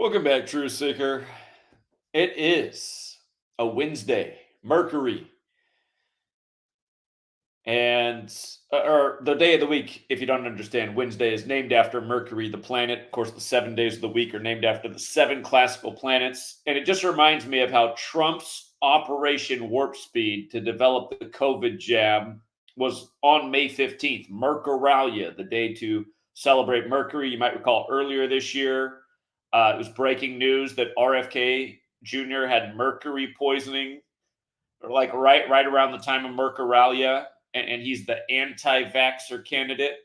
Welcome back, Truth Seeker. It is a Wednesday, Mercury, and or the day of the week. If you don't understand, Wednesday is named after Mercury, the planet. Of course, the 7 days of the week are named after the seven classical planets, and it just reminds me of how Trump's Operation Warp Speed to develop the COVID jab was on May 15th, Mercuralia, the day to celebrate Mercury. You might recall earlier this year. It was breaking news that RFK Jr. had mercury poisoning, or like right around the time of Mercuralia, and he's the anti-vaxxer candidate.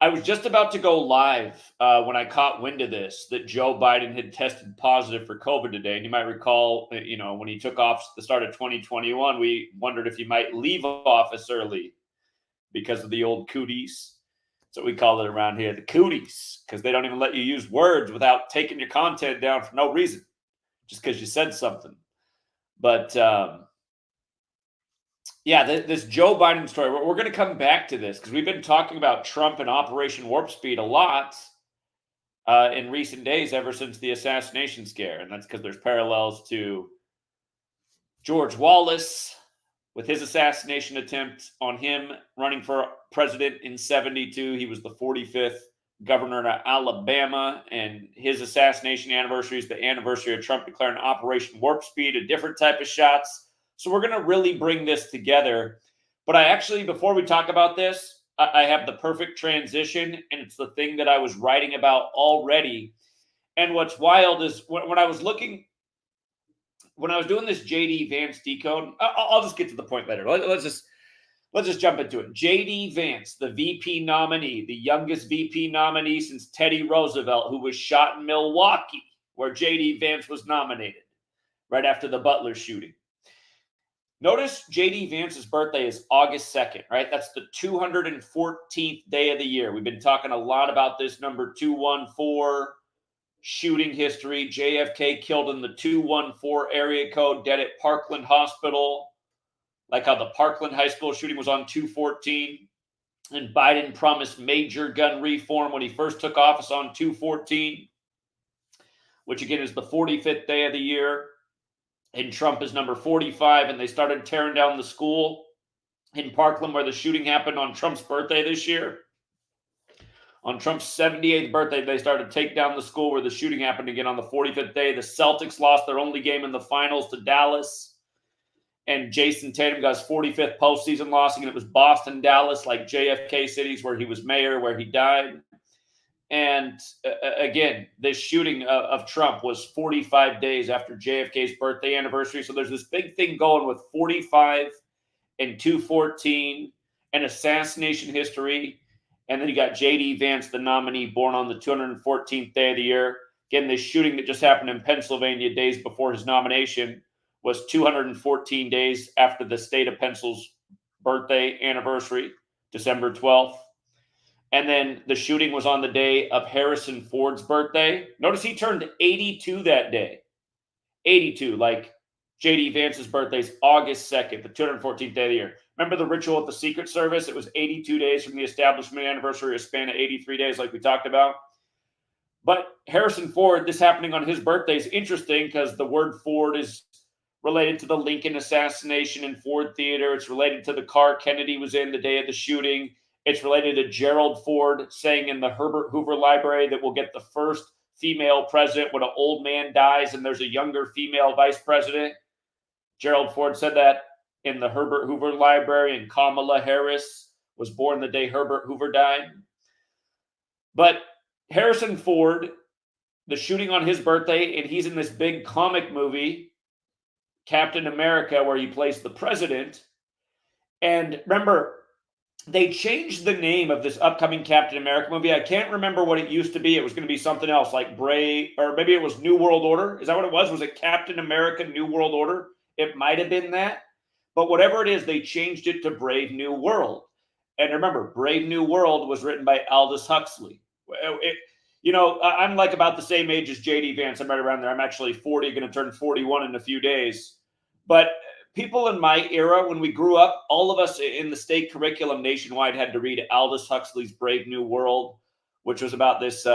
I was just about to go live when I caught wind of this, that Joe Biden had tested positive for COVID today. And you might recall, when he took office at the start of 2021, we wondered if he might leave office early because of the old cooties. So we call it around here, the cooties, because they don't even let you use words without taking your content down for no reason, just because you said something. But this Joe Biden story, we're going to come back to this because we've been talking about Trump and Operation Warp Speed a lot in recent days, ever since the assassination scare. And that's because there's parallels to George Wallace with his assassination attempt on him running for president in 72. He was the 45th governor of Alabama, and his assassination anniversary is the anniversary of Trump declaring Operation Warp Speed, a different type of shots. So we're going to really bring this together. But I actually, before we talk about this, I have the perfect transition, and it's the thing that I was writing about already. And what's wild is when I was doing this JD Vance decode, I'll just get to the point later. Let's just jump into it. JD Vance, the VP nominee, the youngest VP nominee since Teddy Roosevelt, who was shot in Milwaukee, where JD Vance was nominated right after the Butler shooting. Notice JD Vance's birthday is August 2nd, right? That's the 214th day of the year. We've been talking a lot about this number 214 shooting history. JFK killed in the 214 area code, dead at Parkland Hospital, like how the Parkland High School shooting was on 214. And Biden promised major gun reform when he first took office on 214, which again is the 45th day of the year. And Trump is number 45, and they started tearing down the school in Parkland where the shooting happened on Trump's birthday this year. On Trump's 78th birthday, they started to take down the school where the shooting happened again on the 45th day. The Celtics lost their only game in the finals to Dallas. And Jason Tatum got his 45th postseason loss, and it was Boston, Dallas, like JFK cities where he was mayor, where he died. And again, this shooting of Trump was 45 days after JFK's birthday anniversary. So there's this big thing going with 45 and 214 and assassination history. And then you got JD Vance, the nominee, born on the 214th day of the year. Again, this shooting that just happened in Pennsylvania days before his nomination was 214 days after the state of Pennsylvania's birthday anniversary, December 12th. And then the shooting was on the day of Harrison Ford's birthday. Notice he turned 82 that day. 82, like JD Vance's birthday is August 2nd, the 214th day of the year. Remember the ritual at the Secret Service? It was 82 days from the establishment anniversary, a span of 83 days like we talked about. But Harrison Ford, this happening on his birthday is interesting because the word Ford is related to the Lincoln assassination in Ford Theater. It's related to the car Kennedy was in the day of the shooting. It's related to Gerald Ford saying in the Herbert Hoover Library that we'll get the first female president when an old man dies and there's a younger female vice president. Gerald Ford said that in the Herbert Hoover Library, and Kamala Harris was born the day Herbert Hoover died. But Harrison Ford, the shooting on his birthday, and he's in this big comic movie, Captain America, where he plays the president. And remember, they changed the name of this upcoming Captain America movie. I can't remember what it used to be. It was going to be something else, like Brave, or maybe it was New World Order. Is that what it was? Was it Captain America New World Order? It might have been that. But whatever it is, they changed it to Brave New World. And remember, Brave New World was written by Aldous Huxley. I'm like about the same age as JD Vance. I'm right around there. I'm actually 40, going to turn 41 in a few days. But people in my era, when we grew up, all of us in the state curriculum nationwide had to read Aldous Huxley's Brave New World, which was about this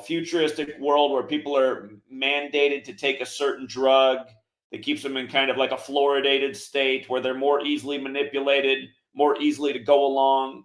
futuristic world where people are mandated to take a certain drug that keeps them in kind of like a fluoridated state where they're more easily manipulated, more easily to go along.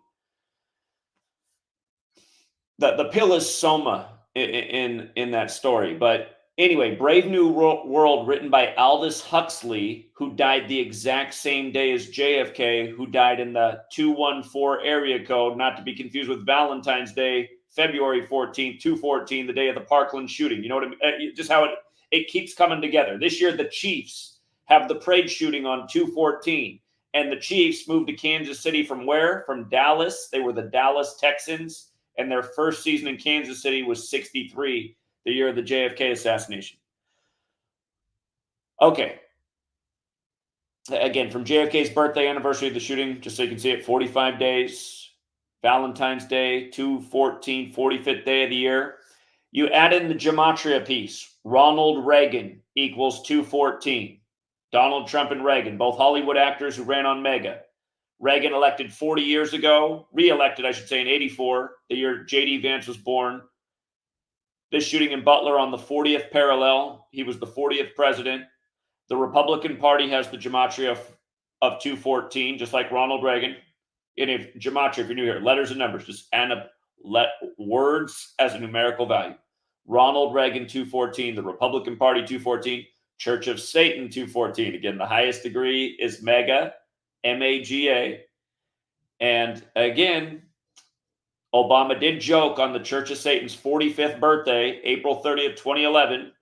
The pill is soma in that story. But anyway, Brave New World, written by Aldous Huxley, who died the exact same day as JFK, who died in the 214 area code, not to be confused with Valentine's Day, February 14th, 214, the day of the Parkland shooting. You know what I mean? Just how it keeps coming together. This year, the Chiefs have the parade shooting on 214. And the Chiefs moved to Kansas City from where? From Dallas. They were the Dallas Texans. And their first season in Kansas City was 63, the year of the JFK assassination. Okay. Again, from JFK's birthday anniversary of the shooting, just so you can see it, 45 days. Valentine's Day, 2/14, 45th day of the year. You add in the Gematria piece. Ronald Reagan equals 214. Donald Trump and Reagan, both Hollywood actors who ran on Mega. Reagan elected 40 years ago, re-elected, I should say, in 84, the year J.D. Vance was born. This shooting in Butler on the 40th parallel. He was the 40th president. The Republican Party has the Gematria of 214, just like Ronald Reagan. And if Gematria, if you're new here, letters and numbers, just add up words as a numerical value. Ronald Reagan 214, the Republican Party 214, Church of Satan 214. Again, the highest degree is Mega, MAGA. And again, Obama did joke on the Church of Satan's 45th birthday, April 30th, 2011,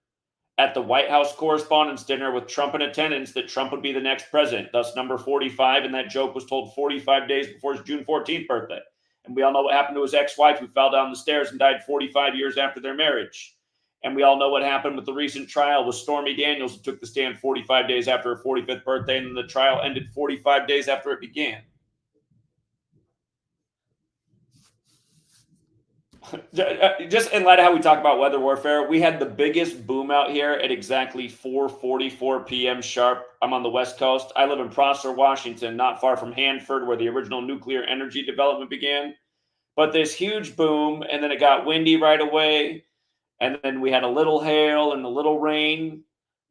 at the White House Correspondents' Dinner with Trump in attendance, that Trump would be the next president, thus number 45. And that joke was told 45 days before his June 14th birthday. And we all know what happened to his ex-wife, who fell down the stairs and died 45 years after their marriage. And we all know what happened with the recent trial with Stormy Daniels, who took the stand 45 days after her 45th birthday, and then the trial ended 45 days after it began. Just in light of how we talk about weather warfare, we had the biggest boom out here at exactly 4:44 p.m. sharp. I'm on the West Coast. I live in Prosser, Washington, not far from Hanford, where the original nuclear energy development began. But this huge boom, and then it got windy right away. And then we had a little hail and a little rain,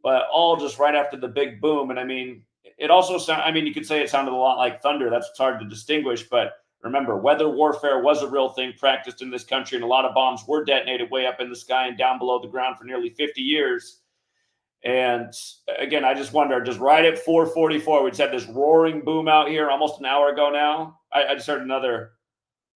but all just right after the big boom. And I mean, it also you could say it sounded a lot like thunder. That's what's hard to distinguish. But remember, weather warfare was a real thing practiced in this country, and a lot of bombs were detonated way up in the sky and down below the ground for nearly 50 years. And again, I just wonder, just right at 4:44, we just had this roaring boom out here almost an hour ago now. I just heard another,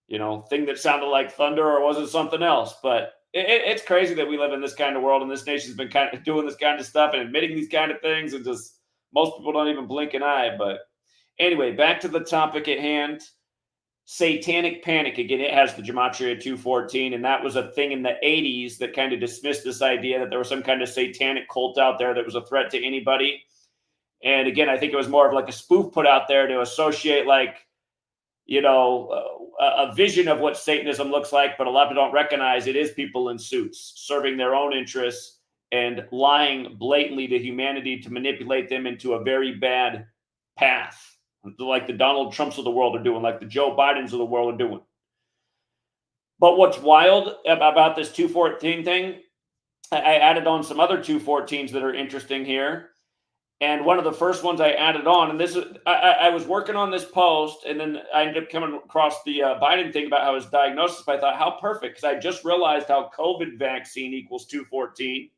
thing that sounded like thunder, or was it something else? But it's crazy that we live in this kind of world, and this nation's been kind of doing this kind of stuff and admitting these kind of things, and just most people don't even blink an eye. But anyway, back to the topic at hand. Satanic panic. Again, it has the Gematria 214, and that was a thing in the 80s that kind of dismissed this idea that there was some kind of satanic cult out there that was a threat to anybody. And again, I think it was more of like a spoof put out there to associate a vision of what Satanism looks like, but a lot of people don't recognize it is people in suits serving their own interests and lying blatantly to humanity to manipulate them into a very bad path, like the Donald Trumps of the world are doing, like the Joe Bidens of the world are doing. But what's wild about this 214 thing, I added on some other 214s that are interesting here. And one of the first ones I added on, and this is, I was working on this post, and then I ended up coming across the Biden thing about how his diagnosis, but I thought, how perfect, because I just realized how COVID vaccine equals 214.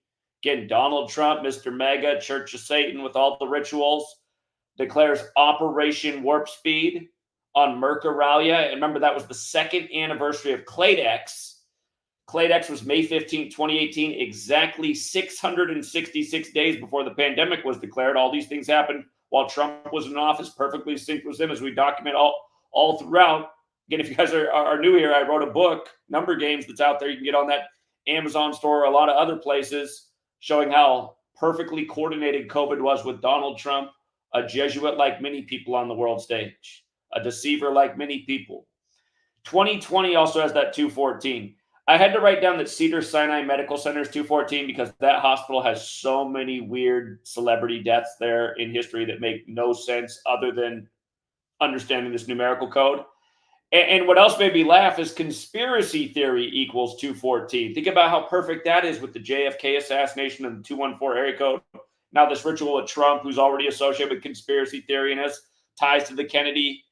Again, Donald Trump, Mr. Mega, Church of Satan with all the rituals, declares Operation Warp Speed on Mercuralia. And remember, that was the second anniversary of Cladex. Cladex was May 15, 2018, exactly 666 days before the pandemic was declared. All these things happened while Trump was in office, perfectly synced with him, as we document all throughout. Again, if you guys are new here, I wrote a book, Number Games, that's out there. You can get on that Amazon store or a lot of other places, showing how perfectly coordinated COVID was with Donald Trump, a Jesuit like many people on the world stage, a deceiver like many people. 2020 also has that 214. I had to write down that Cedars-Sinai Medical Center is 214 because that hospital has so many weird celebrity deaths there in history that make no sense other than understanding this numerical code. And what else made me laugh is conspiracy theory equals 214. Think about how perfect that is with the JFK assassination and the 214 area code. Now this ritual with Trump, who's already associated with conspiracy theory and has ties to the Kennedy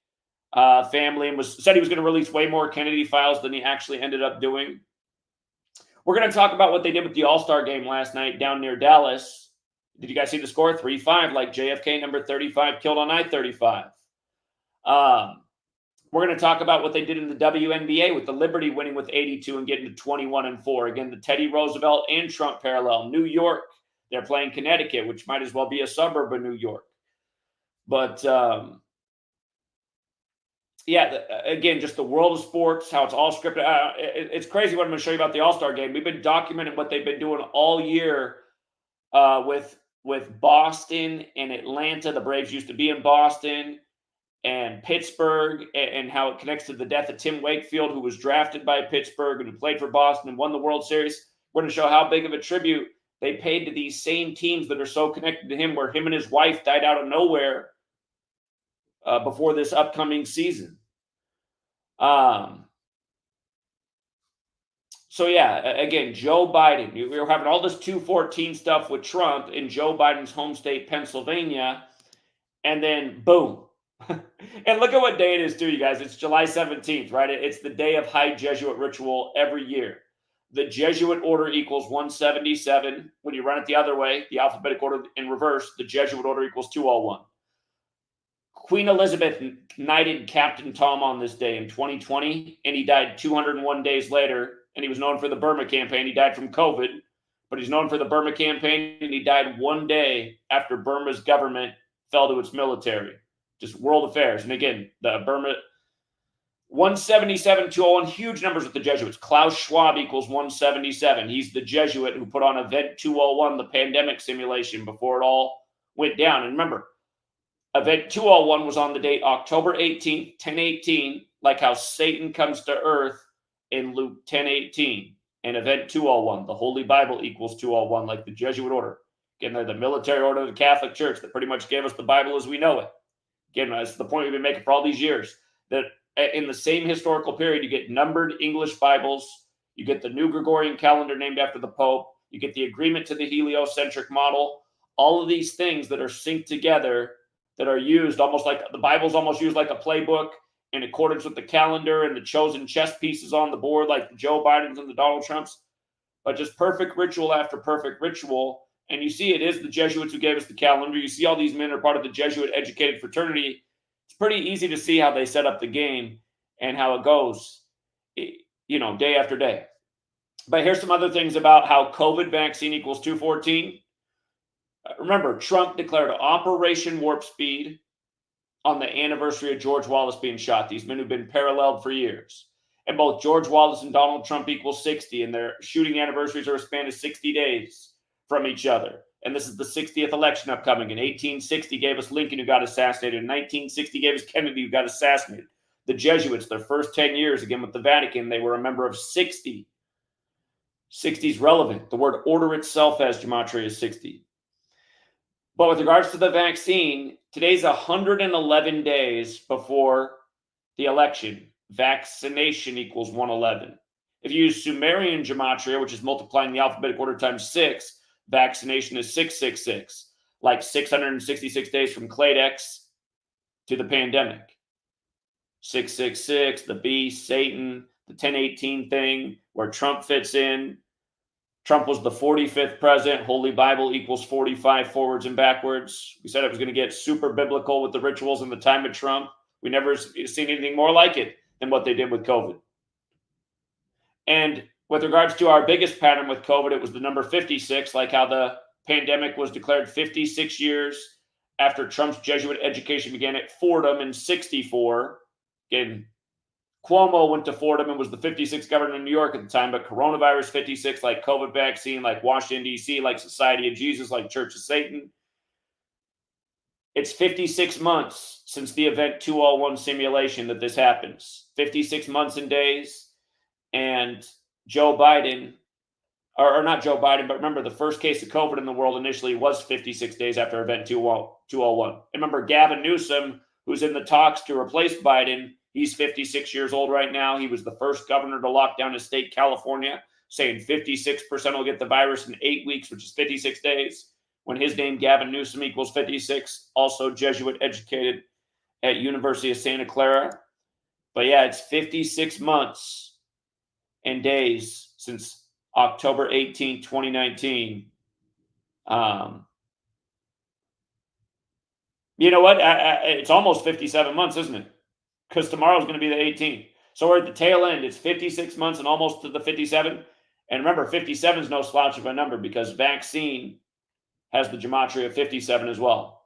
family, and said he was going to release way more Kennedy files than he actually ended up doing. We're going to talk about what they did with the All-Star game last night down near Dallas. Did you guys see the score? 3-5, like JFK number 35 killed on I-35. We're going to talk about what they did in the WNBA with the Liberty winning with 82 and getting to 21-4. Again, the Teddy Roosevelt and Trump parallel. New York, they're playing Connecticut, which might as well be a suburb of New York. But yeah, again, just the world of sports, how it's all scripted. It's crazy what I'm going to show you about the All-Star game. We've been documenting what they've been doing all year with Boston and Atlanta. The Braves used to be in Boston. And Pittsburgh, and how it connects to the death of Tim Wakefield, who was drafted by Pittsburgh and who played for Boston and won the World Series. We're going to show how big of a tribute they paid to these same teams that are so connected to him, where him and his wife died out of nowhere before this upcoming season. So yeah, again, Joe Biden. We were having all this 214 stuff with Trump in Joe Biden's home state, Pennsylvania, and then boom. And look at what day it is, too, you guys. It's July 17th, right? It's the day of High Jesuit ritual every year. The Jesuit order equals 177. When you run it the other way, the alphabetic order in reverse, the Jesuit order equals 201. Queen Elizabeth knighted Captain Tom on this day in 2020, and he died 201 days later, and he was known for the Burma campaign. He died from COVID, but he's known for the Burma campaign, and he died one day after Burma's government fell to its military. Just world affairs. And again, the Burma 177, 201, huge numbers with the Jesuits. Klaus Schwab equals 177. He's the Jesuit who put on Event 201, the pandemic simulation, before it all went down. And remember, Event 201 was on the date October 18th, 1018, like how Satan comes to earth in Luke 10:18. And Event 201, the Holy Bible equals 201, like the Jesuit order. Again, they're the military order of the Catholic Church that pretty much gave us the Bible as we know it. Again, that's the point we've been making for all these years, that in the same historical period, you get numbered English Bibles, you get the new Gregorian calendar named after the Pope, you get the agreement to the heliocentric model, all of these things that are synced together, that are used almost like the Bible's almost used like a playbook in accordance with the calendar and the chosen chess pieces on the board, like the Joe Bidens and the Donald Trumps, but just perfect ritual after perfect ritual. And you see, it is the Jesuits who gave us the calendar. You see all these men are part of the Jesuit educated fraternity. It's pretty easy to see how they set up the game and how it goes, you know, day after day. But here's some other things about how COVID vaccine equals 214. Remember, Trump declared Operation Warp Speed on the anniversary of George Wallace being shot. These men who've been paralleled for years. And both George Wallace and Donald Trump equals 60, and their shooting anniversaries are a span of 60 days from each other. And this is the 60th election upcoming. In 1860 gave us Lincoln, who got assassinated. In 1960 gave us Kennedy, who got assassinated. The Jesuits, their first 10 years, again with the Vatican, they were a member of 60. 60 is relevant. The word order itself as Gematria is 60. But with regards to the vaccine, today's 111 days before the election. Vaccination equals 111. If you use Sumerian Gematria, which is multiplying the alphabetic order times 6, vaccination is 666, like 666 days from Cladex to the pandemic. 666, the beast, Satan, the 1018 thing, where Trump fits in. Trump was the 45th president. Holy Bible equals 45 forwards and backwards. We said it was going to get super biblical with the rituals in the time of Trump. We never seen anything more like it than what they did with COVID. And with regards to our biggest pattern with COVID, it was the number 56, like how the pandemic was declared 56 years after Trump's Jesuit education began at Fordham in 64. Again, Cuomo went to Fordham and was the 56th governor of New York at the time, but coronavirus 56, like COVID vaccine, like Washington, D.C., like Society of Jesus, like Church of Satan. It's 56 months since the Event 201 simulation that this happens. 56 months and days. And Joe Biden, or not Joe Biden, but remember the first case of COVID in the world initially was 56 days after Event 201. And remember Gavin Newsom, who's in the talks to replace Biden, He's 56 years old right now. He was the first governor to lock down his state, California, saying 56% will get the virus in 8 weeks, which is 56 days. When his name, Gavin Newsom, equals 56, also Jesuit educated at University of Santa Clara. But yeah, it's 56 months and days since October 18, 2019. You know what? It's almost 57 months, isn't it? Because tomorrow is going to be the 18th. So we're at the tail end. It's 56 months and almost to the 57. And remember, 57 is no slouch of a number because vaccine has the Gematria 57 as well.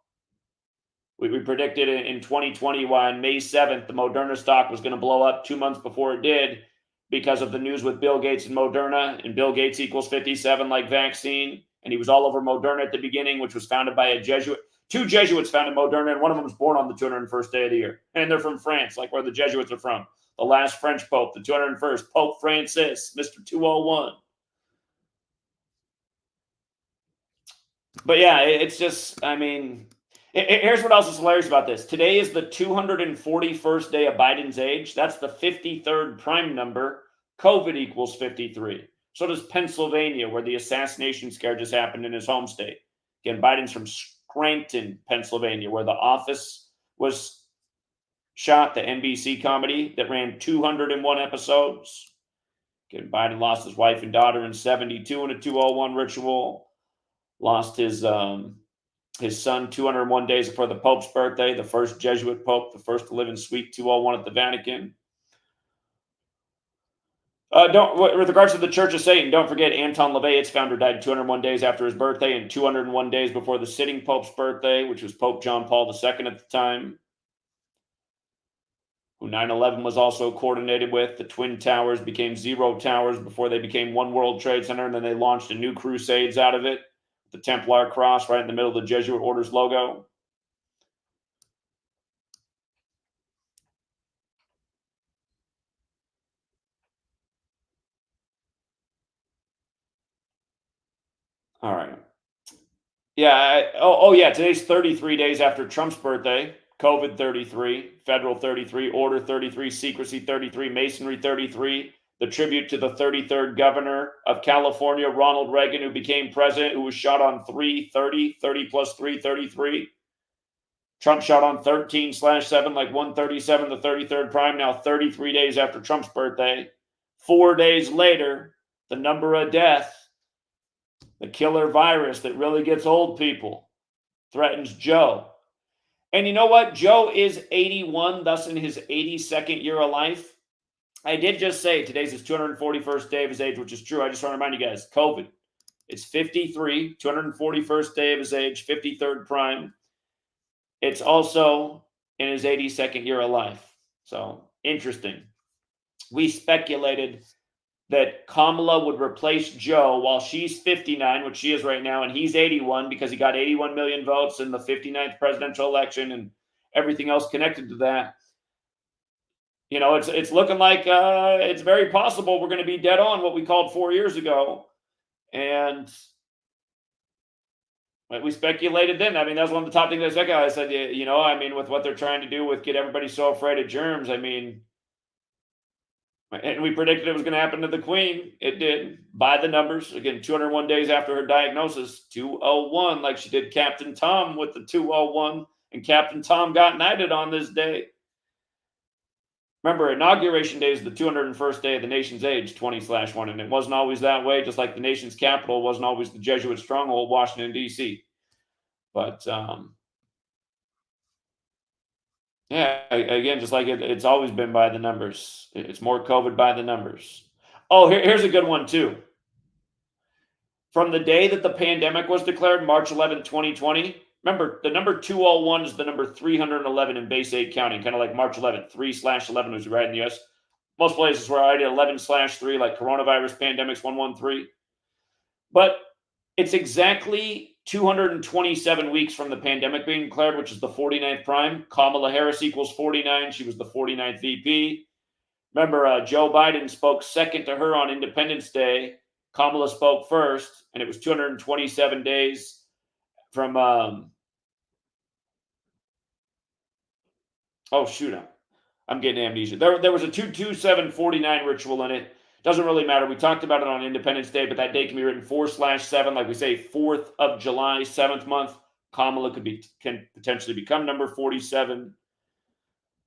We predicted in 2020 on May 7th, the Moderna stock was going to blow up 2 months before it did because of the news with Bill Gates and Moderna. And Bill Gates equals 57 like vaccine. And he was all over Moderna at the beginning, which was founded by a Jesuit. 2 Jesuits founded Moderna, and one of them was born on the 201st day of the year. And they're from France, like where the Jesuits are from. The last French Pope, the 201st, Pope Francis, Mr. 201. But yeah, it's just, I mean, here's what else is hilarious about this. Today is the 241st day of Biden's age. That's the 53rd prime number. COVID equals 53. So does Pennsylvania, where the assassination scare just happened in his home state. Again, Biden's from Scranton, Pennsylvania, where the Office was shot, the NBC comedy that ran 201 episodes. Again, Biden lost his wife and daughter in 72 in a 201 ritual. Lost his son 201 days before the Pope's birthday, the first Jesuit Pope, the first to live in Suite 201 at the Vatican. With regards to the Church of Satan, don't forget Anton LaVey, its founder, died 201 days after his birthday and 201 days before the sitting Pope's birthday, which was Pope John Paul II at the time, who 9/11 was also coordinated with. The Twin Towers became Zero Towers before they became One World Trade Center, and then they launched a new crusades out of it. The Templar cross right in the middle of the Jesuit Order's logo. All right. Yeah. Yeah. Today's 33 days after Trump's birthday. COVID 33, Federal 33, Order 33, Secrecy 33, Masonry 33. The tribute to the 33rd governor of California, Ronald Reagan, who became president, who was shot on 3/30, 30 plus 3, 33. Trump shot on 13/7, like 137, the 33rd prime, now 33 days after Trump's birthday. 4 days later, the number of death, the killer virus that really gets old people, threatens Joe. And you know what? Joe is 81, thus in his 82nd year of life. I did just say today's his 241st day of his age, which is true. I just want to remind you guys, COVID. It's 53, 241st day of his age, 53rd prime. It's also in his 82nd year of life. So, interesting. We speculated that Kamala would replace Joe while she's 59, which she is right now, and he's 81 because he got 81 million votes in the 59th presidential election and everything else connected to that. You know, it's looking like it's very possible we're going to be dead on what we called 4 years ago. And we speculated then. I mean, that was one of the top things I speculated. I said, you know, I mean, with what they're trying to do with get everybody so afraid of germs, I mean, and we predicted it was going to happen to the Queen. It did, by the numbers. Again, 201 days after her diagnosis, 201, like she did Captain Tom with the 201, and Captain Tom got knighted on this day. Remember, Inauguration Day is the 201st day of the nation's age, 20/1, and it wasn't always that way, just like the nation's capital wasn't always the Jesuit stronghold, Washington, D.C. But, yeah, again, just like it's always been by the numbers. It's more COVID by the numbers. Oh, here's a good one, too. From the day that the pandemic was declared, March 11, 2020, remember, the number 201 is the number 311 in base 8 counting, kind of like March 11th. 3/11 was right in the U.S. Most places where I did 11/3, like coronavirus pandemics 113. But it's exactly 227 weeks from the pandemic being declared, which is the 49th prime. Kamala Harris equals 49. She was the 49th VP. Remember, Joe Biden spoke second to her on Independence Day. Kamala spoke first, and it was 227 days from, oh, shoot. I'm getting amnesia. There was a 22749 ritual in it. Doesn't really matter. We talked about it on Independence Day, but that day can be written 4/7, like we say, 4th of July, 7th month. Kamala can potentially become number 47.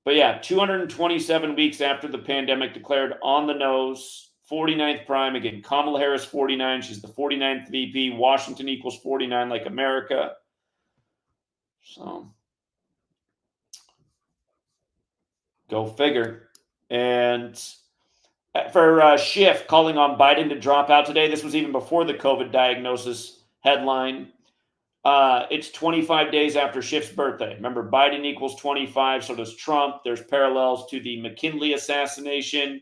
But yeah, 227 weeks after the pandemic declared on the nose, 49th prime. Again, Kamala Harris, 49. She's the 49th VP. Washington equals 49 like America. So go figure. And for Schiff calling on Biden to drop out today, this was even before the COVID diagnosis headline. It's 25 days after Schiff's birthday. Remember, Biden equals 25, so does Trump. There's parallels to the McKinley assassination,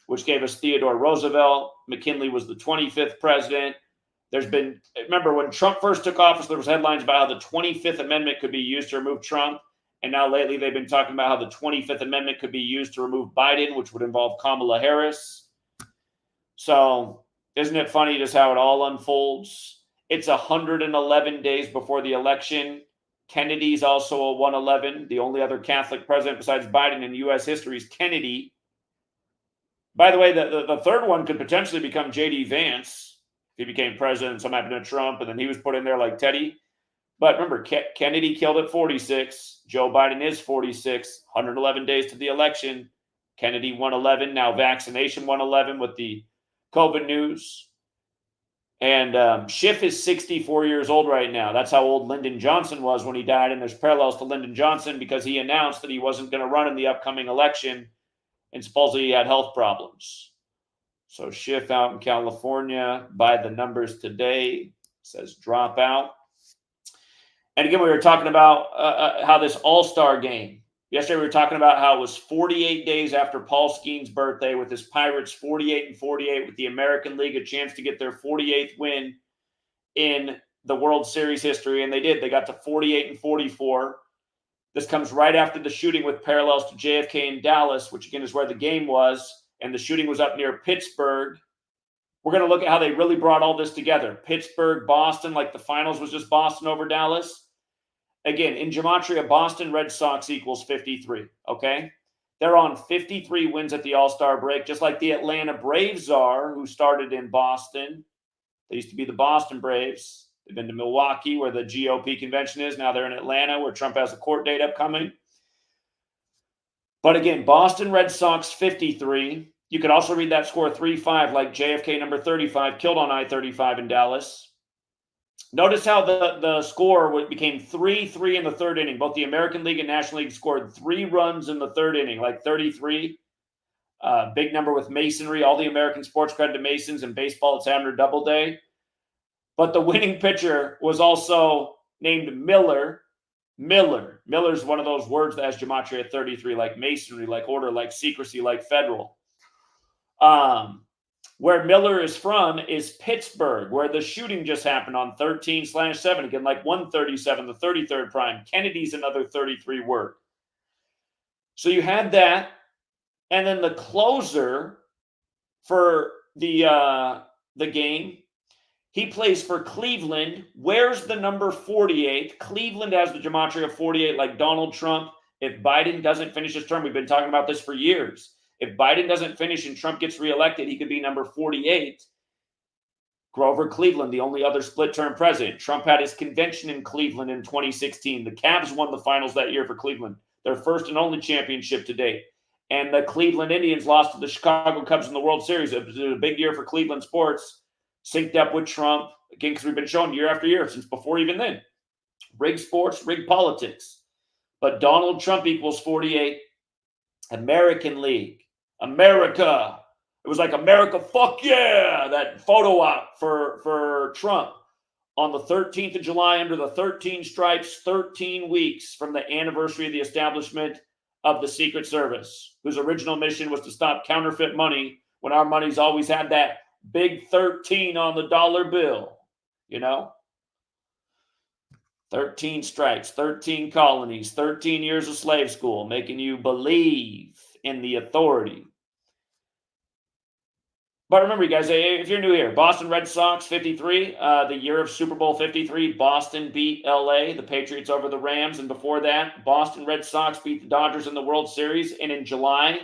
which gave us Theodore Roosevelt. McKinley was the 25th president. Remember, when Trump first took office, there was headlines about how the 25th Amendment could be used to remove Trump. And now lately they've been talking about how the 25th Amendment could be used to remove Biden, which would involve Kamala Harris. So isn't it funny just how it all unfolds? It's 111 days before the election. Kennedy's also a 111. The only other Catholic president besides Biden in U.S. history is Kennedy. By the way, the third one could potentially become J.D. Vance if he became president. Something happened to Trump, and then he was put in there like Teddy. But remember, Kennedy killed at 46. Joe Biden is 46. 111 days to the election. Kennedy 111. Now vaccination 111 with the COVID news. And Schiff is 64 years old right now. That's how old Lyndon Johnson was when he died. And there's parallels to Lyndon Johnson because he announced that he wasn't going to run in the upcoming election. And supposedly he had health problems. So Schiff out in California by the numbers today says drop out. And again, we were talking about how this all-star game. Yesterday, we were talking about how it was 48 days after Paul Skeens' birthday with his Pirates 48-48 with the American League, a chance to get their 48th win in the World Series history. And they did. They got to 48-44. This comes right after the shooting with parallels to JFK in Dallas, which again is where the game was. And the shooting was up near Pittsburgh. We're going to look at how they really brought all this together. Pittsburgh, Boston, like the finals was just Boston over Dallas. Again, in Gematria, Boston Red Sox equals 53, okay? They're on 53 wins at the All-Star break, just like the Atlanta Braves are, who started in Boston. They used to be the Boston Braves. They've been to Milwaukee, where the GOP convention is. Now they're in Atlanta, where Trump has a court date upcoming. But again, Boston Red Sox 53. You could also read that score 3-5, like JFK number 35, killed on I-35 in Dallas. Notice how the score became 3-3 in the third inning. Both the American League and National League scored 3 runs in the third inning, like 33. Big number with masonry. All the American sports credit to Masons. In baseball, it's having a double day. But the winning pitcher was also named Miller. Miller's one of those words that has gematria at 33, like masonry, like order, like secrecy, like federal. Where Miller is from is Pittsburgh, where the shooting just happened on 13/7. Again, like 137, the 33rd prime. Kennedy's another 33 word. So you had that. And then the closer for the game, he plays for Cleveland. Where's the number 48? Cleveland has the gematria of 48, like Donald Trump. If Biden doesn't finish his term, we've been talking about this for years. If Biden doesn't finish and Trump gets reelected, he could be number 48. Grover Cleveland, the only other split-term president. Trump had his convention in Cleveland in 2016. The Cavs won the finals that year for Cleveland, their first and only championship to date. And the Cleveland Indians lost to the Chicago Cubs in the World Series. It was a big year for Cleveland sports, synced up with Trump. Again, because we've been showing year after year since before even then. Rigged sports, rigged politics. But Donald Trump equals 48. American League. America. It was like America, fuck yeah, that photo op for Trump on the 13th of July under the 13 stripes, 13 weeks from the anniversary of the establishment of the Secret Service, whose original mission was to stop counterfeit money when our money's always had that big 13 on the dollar bill, you know? 13 stripes, 13 colonies, 13 years of slave school, making you believe in the authority. But remember, you guys, if you're new here, Boston Red Sox 53, the year of Super Bowl 53, Boston beat LA, the Patriots over the Rams. And before that, Boston Red Sox beat the Dodgers in the World Series. And in July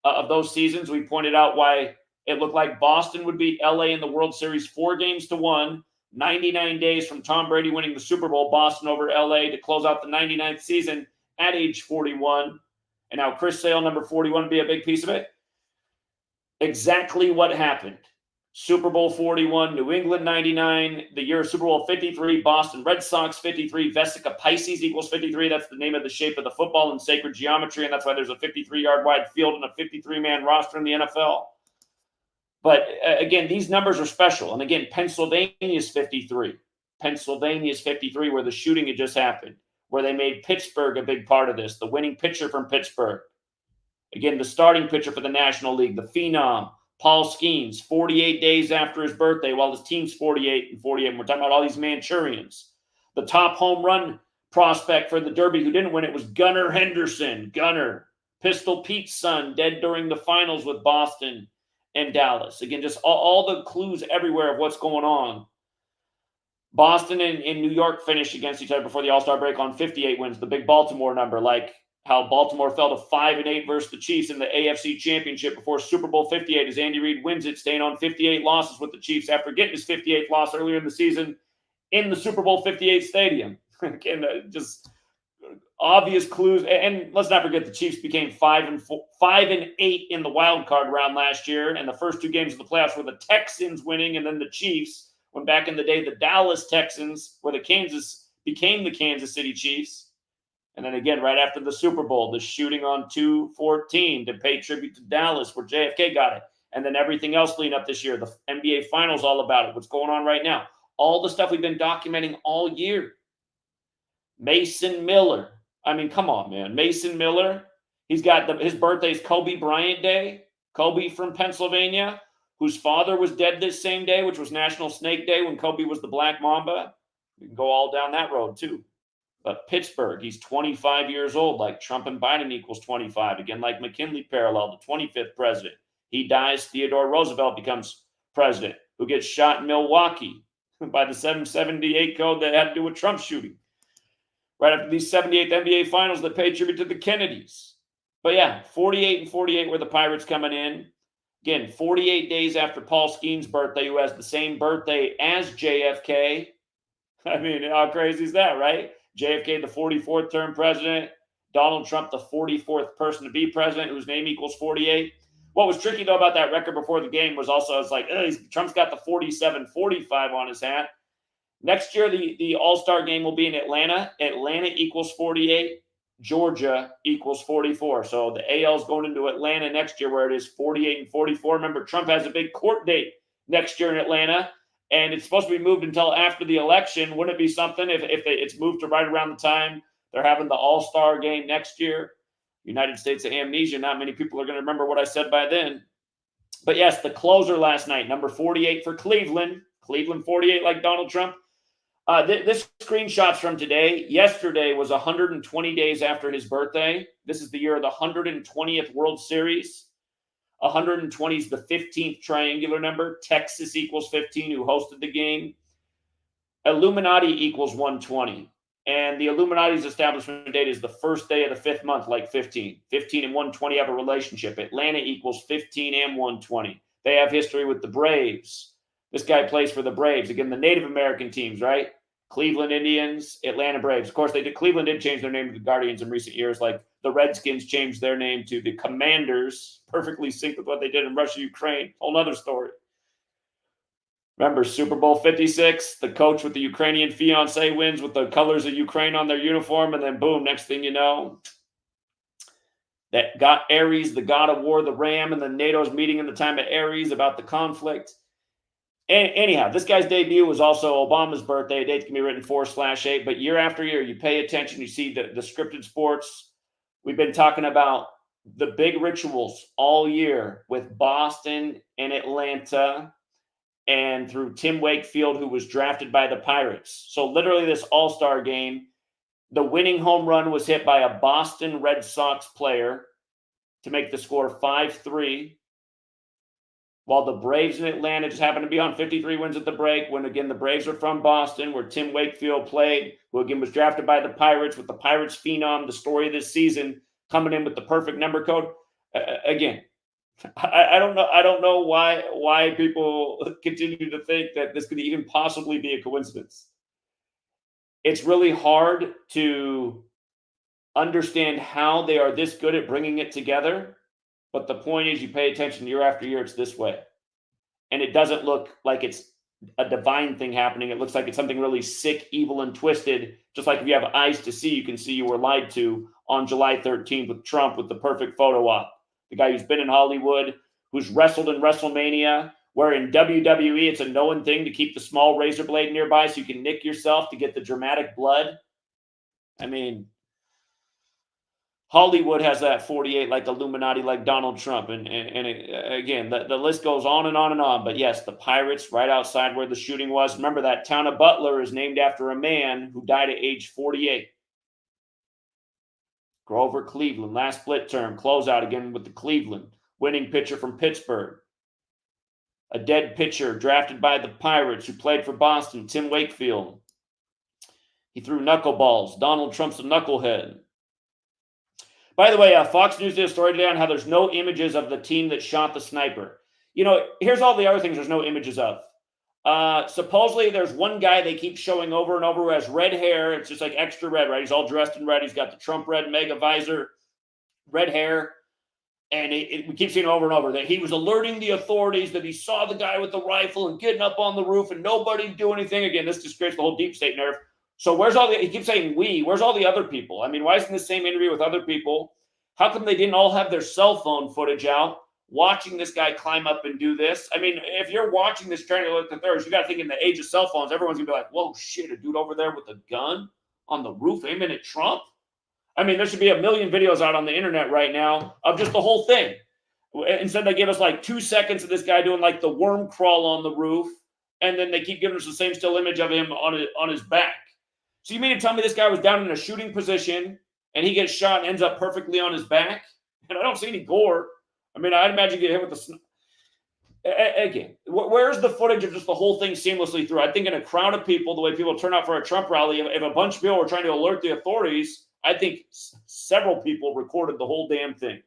of those seasons, we pointed out why it looked like Boston would beat LA in the World Series 4-1, 99 days from Tom Brady winning the Super Bowl, Boston over LA to close out the 99th season at age 41. And now Chris Sale, number 41, be a big piece of it. Exactly what happened. Super Bowl 41, New England 99, the year of Super Bowl 53, Boston Red Sox 53, Vesica Pisces equals 53. That's the name of the shape of the football in sacred geometry, and that's why there's a 53-yard wide field and a 53-man roster in the NFL. But again, these numbers are special. And again, Pennsylvania is 53. Pennsylvania is 53, where the shooting had just happened, where they made Pittsburgh a big part of this, the winning pitcher from Pittsburgh. Again, the starting pitcher for the National League, the phenom, Paul Skeens, 48 days after his birthday, while his team's 48 and 48. And we're talking about all these Manchurians. The top home run prospect for the Derby who didn't win it was Gunnar Henderson. Gunnar, Pistol Pete's son, dead during the finals with Boston and Dallas. Again, just all the clues everywhere of what's going on. Boston and New York finished against each other before the All-Star break on 58 wins, the big Baltimore number, like how Baltimore fell to 5-8 versus the Chiefs in the AFC Championship before Super Bowl 58 as Andy Reid wins it, staying on 58 losses with the Chiefs after getting his 58th loss earlier in the season in the Super Bowl 58 stadium. Again, just obvious clues. And let's not forget the Chiefs became 5-8 in the wild card round last year, and the first two games of the playoffs were the Texans winning, and then the Chiefs. When back in the day, the Dallas Texans were became the Kansas City Chiefs. And then again, right after the Super Bowl, the shooting on 2/14 to pay tribute to Dallas, where JFK got it. And then everything else leading up this year, the NBA Finals all about it, what's going on right now. All the stuff we've been documenting all year. Mason Miller. I mean, come on, man. Mason Miller. He's got his birthday's Kobe Bryant Day. Kobe from Pennsylvania, whose father was dead this same day, which was National Snake Day when Kobe was the Black Mamba. We can go all down that road, too. But Pittsburgh, he's 25 years old, like Trump and Biden equals 25. Again, like McKinley parallel, the 25th president. He dies, Theodore Roosevelt becomes president, who gets shot in Milwaukee by the 778 code that had to do with Trump shooting. Right after these 78th NBA finals that pay tribute to the Kennedys. But yeah, 48 and 48 were the Pirates coming in. Again, 48 days after Paul Skeens' birthday, who has the same birthday as JFK. I mean, how crazy is that, right? JFK, the 44th term president. Donald Trump, the 44th person to be president, whose name equals 48. What was tricky, though, about that record before the game was also, it's like, Trump's got the 47-45 on his hat. Next year, the All-Star game will be in Atlanta. Atlanta equals 48. Georgia equals 44. So the AL is going into Atlanta next year where it is 48 and 44. Remember, Trump has a big court date next year in Atlanta. And it's supposed to be moved until after the election. Wouldn't it be something if it's moved to right around the time they're having the All-Star game next year? United States of amnesia. Not many people are going to remember what I said by then. But yes, the closer last night, number 48 for Cleveland. Cleveland 48 like Donald Trump. This screenshot's from today. Yesterday was 120 days after his birthday. This is the year of the 120th World Series. 120 is the 15th triangular number. Texas equals 15, who hosted the game. Illuminati equals 120. And the Illuminati's establishment date is the first day of the fifth month, like 15. 15 and 120 have a relationship. Atlanta equals 15 and 120. They have history with the Braves. This guy plays for the Braves. Again, the Native American teams, right? Cleveland Indians, Atlanta Braves. Of course, Cleveland did change their name to the Guardians in recent years, like the Redskins changed their name to the Commanders, perfectly synced with what they did in Russia, Ukraine. Whole other story. Remember, Super Bowl 56, the coach with the Ukrainian fiance wins with the colors of Ukraine on their uniform, and then boom, next thing you know, that got Aries, the god of war, the ram, and then NATO's meeting in the time of Aries about the conflict. Anyhow, this guy's debut was also Obama's birthday. Dates can be written 4/8, but year after year, you pay attention, you see the scripted sports. We've been talking about the big rituals all year with Boston and Atlanta and through Tim Wakefield, who was drafted by the Pirates. So literally this all-star game, the winning home run was hit by a Boston Red Sox player to make the score 5-3. while the Braves in Atlanta just happened to be on 53 wins at the break, when again the Braves are from Boston, where Tim Wakefield played, who again was drafted by the Pirates, with the Pirates phenom, the story of this season, coming in with the perfect number code. Again, I don't know. I don't know why people continue to think that this could even possibly be a coincidence. It's really hard to understand how they are this good at bringing it together. But the point is, you pay attention year after year, it's this way. And it doesn't look like it's a divine thing happening. It looks like it's something really sick, evil, and twisted. Just like if you have eyes to see, you can see you were lied to on July 13th with Trump with the perfect photo op. The guy who's been in Hollywood, who's wrestled in WrestleMania, where in WWE it's a known thing to keep the small razor blade nearby so you can nick yourself to get the dramatic blood. I mean, Hollywood has that 48 like Illuminati, like Donald Trump. And again, the list goes on and on and on. But yes, the Pirates right outside where the shooting was. Remember, that town of Butler is named after a man who died at age 48. Grover Cleveland, last split term, closeout again with the Cleveland. Winning pitcher from Pittsburgh. A dead pitcher drafted by the Pirates who played for Boston, Tim Wakefield. He threw knuckleballs. Donald Trump's a knucklehead. By the way, Fox News did a story today on how there's no images of the team that shot the sniper. You know, here's all the other things there's no images of. Supposedly, there's one guy they keep showing over and over who has red hair. It's just like extra red, right? He's all dressed in red. He's got the Trump red mega visor, red hair. And we keep seeing over and over that he was alerting the authorities that he saw the guy with the rifle and getting up on the roof and nobody do anything. Again, this just creates the whole deep state narrative. So where's all the, he keeps saying we, where's all the other people? I mean, why isn't the same interview with other people? How come they didn't all have their cell phone footage out watching this guy climb up and do this? I mean, if you're watching this trying to look at theirs, you got to think in the age of cell phones, everyone's gonna be like, whoa, shit, a dude over there with a gun on the roof aiming at Trump? I mean, there should be a million videos out on the internet right now of just the whole thing. Instead, they give us like 2 seconds of this guy doing like the worm crawl on the roof, and then they keep giving us the same still image of him on his back. So you mean to tell me this guy was down in a shooting position and he gets shot and ends up perfectly on his back? And I don't see any gore. I mean, I'd imagine you get hit with again, where's the footage of just the whole thing seamlessly through? I think in a crowd of people, the way people turn out for a Trump rally, if a bunch of people were trying to alert the authorities, I think several people recorded the whole damn thing.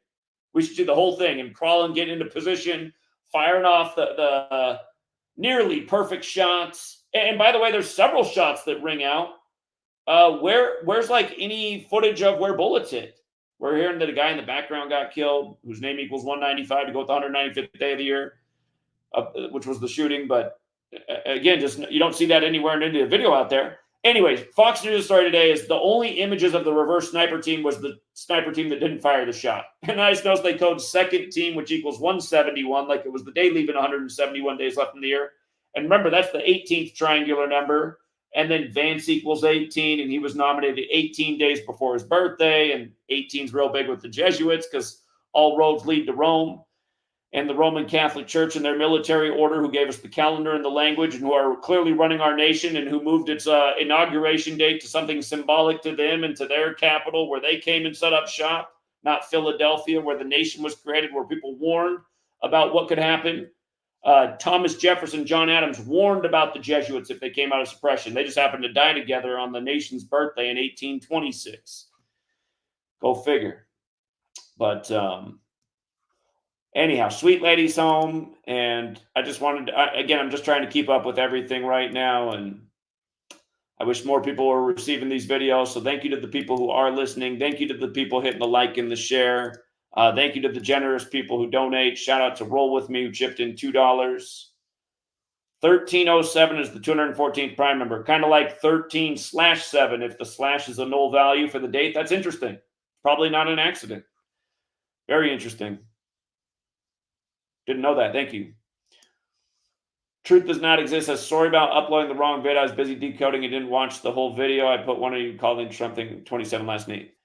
We should do the whole thing and crawling, getting into position, firing off the nearly perfect shots. And by the way, there's several shots that ring out. Where's like any footage of where bullets hit? We're hearing that a guy in the background got killed, whose name equals 195 to go with the 195th day of the year, which was the shooting. But again, just you don't see that anywhere in any of the video out there. Anyways, Fox News story today is the only images of the reverse sniper team was the sniper team that didn't fire the shot. And I just noticed they code second team, which equals 171, like it was the day leaving 171 days left in the year. And remember, that's the 18th triangular number. And then Vance equals 18, and he was nominated 18 days before his birthday. And 18's real big with the Jesuits because all roads lead to Rome. And the Roman Catholic Church and their military order, who gave us the calendar and the language and who are clearly running our nation and who moved its inauguration date to something symbolic to them and to their capital where they came and set up shop, not Philadelphia, where the nation was created, where people warned about what could happen. Thomas Jefferson, John Adams warned about the Jesuits if they came out of suppression. They just happened to die together on the nation's birthday in 1826. Go figure. But anyhow, sweet lady's home. And I just wanted to, again, I'm just trying to keep up with everything right now. And I wish more people were receiving these videos. So thank you to the people who are listening. Thank you to the people hitting the like and the share. Thank you to the generous people who donate. Shout out to Roll With Me, who chipped in $2. 1307 is the 214th prime number. Kind of like 13/7 if the slash is a null value for the date. That's interesting. Probably not an accident. Very interesting. Didn't know that. Thank you. Truth does not exist. Says, sorry about uploading the wrong vid. I was busy decoding and didn't watch the whole video. I put one of you calling Trump thing 27 last night.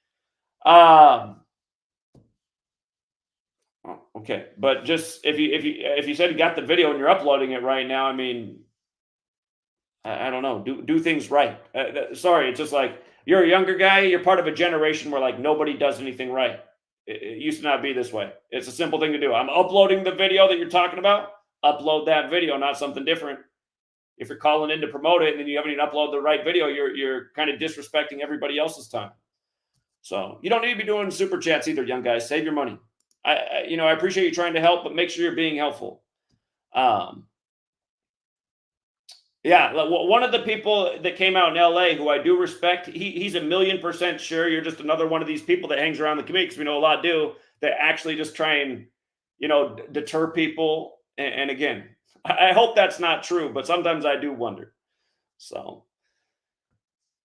Okay, but just if you said you got the video and you're uploading it right now, I mean, I don't know. Do things right. Sorry, it's just like you're a younger guy. You're part of a generation where like nobody does anything right. It used to not be this way. It's a simple thing to do. I'm uploading the video that you're talking about. upload that video, not something different. If you're calling in to promote it and then you haven't even uploaded the right video, you're kind of disrespecting everybody else's time. So you don't need to be doing super chats either, young guys. Save your money. I appreciate you trying to help, but make sure you're being helpful. Yeah, one of the people that came out in LA who I do respect, he's 1,000,000% sure you're just another one of these people that hangs around the community, because we know a lot do, that actually just try and, deter people. And again, I hope that's not true, but sometimes I do wonder. So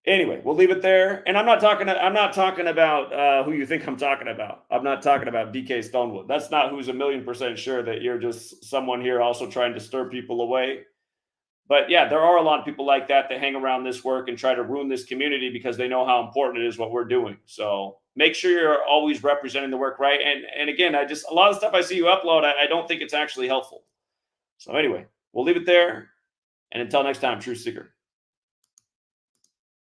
anyway, we'll leave it there. And I'm not talking about who you think I'm talking about. I'm not talking about DK Stonewood. That's not who's 1,000,000% sure that you're just someone here also trying to stir people away. But yeah, there are a lot of people like that hang around this work and try to ruin this community because they know how important it is what we're doing. So make sure you're always representing the work right. And again, a lot of stuff I see you upload, I don't think it's actually helpful. So anyway, we'll leave it there. And until next time, True Seeker.